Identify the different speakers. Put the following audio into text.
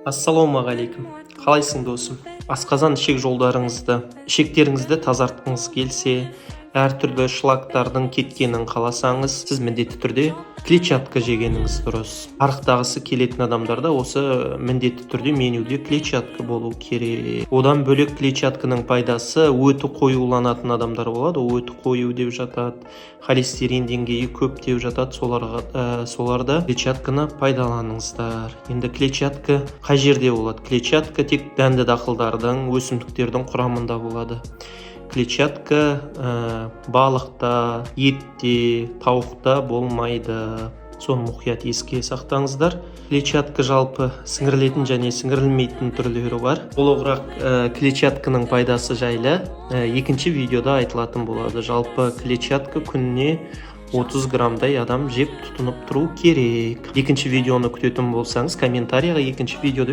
Speaker 1: Ассалаумағалейкум. Қалайсың досым? Асқазан ішек жолдарыңызды, ішектеріңізді тазартқыңыз келсе, әртүрлі шлактардың кеткенін қаласаңыз, сіз міндетті түрде клетчатка жегеніңіз дұрыс. Арықтағысы келетін адамдарда осы міндетті түрде менюде клетчатка болу керек. Одан бөлек клетчатканың пайдасы өті қоюланатын адамдар болады. Өті қою деп жатады, холестерин деңгейі көп деп жатады. Соларда клетчатканы пайдаланыңыздар. Енді клетчатка қай жерде болады? Клетчатка тек дәнді дақылдардың, өсімдіктердің құрамында болады. Клетчатка балықта, етте, тауықта болмайды. Соны мұқият еске сақтаңыздар. Клетчатка жалпы сіңірілетін және сіңірілмейтін түрлері бар. Толығырақ клетчатканың пайдасы жайлы екінші видеода айтылатын болады. Жалпы клетчатка күніне 30 граммдай адам жеп тұтынып тұру керек. Екінші видеоны күтетін болсаңыз, комментарияға екінші видеода